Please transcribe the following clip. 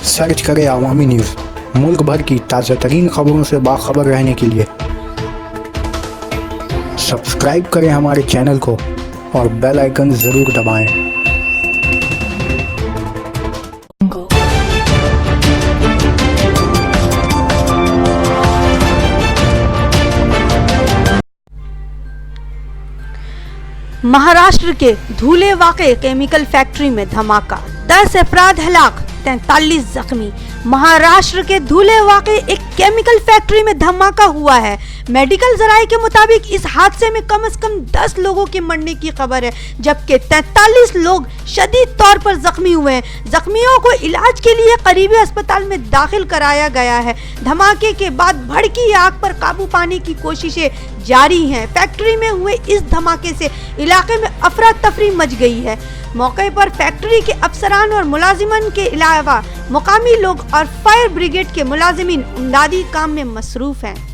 Search करें अवामी news. मुल्क भर की ताज़ा तरीन खबरों से बाखबर रहने के लिए सब्सक्राइब करें हमारे चैनल को और बेल आइकन ज़रूर दबाएं। महाराष्ट्र के धूले वाक़े केमिकल फैक्ट्री में धमाका, 10 अफराद हलाक, 43 जख्मी। महाराष्ट्र के धूले वाक़े एक केमिकल फैक्ट्री में धमाका हुआ है। मेडिकल जराये के मुताबिक इस हादसे में कम से कम 10 लोगों के मरने की खबर है, जबकि 43 लोग शदीद तौर पर जख्मी हुए हैं। जख्मियों को इलाज के लिए करीबी अस्पताल में दाखिल कराया गया है। धमाके के बाद भड़की आग पर काबू पाने की कोशिशें जारी हैं। फैक्ट्री में हुए इस धमाके से इलाके में अफरा तफरी मच गई है। मौके पर फैक्ट्री के अफसरान और मुलाजिमन के अलावा मुकामी लोग और फायर ब्रिगेड के मुलाजिमीन इमदादी काम में मसरूफ हैं।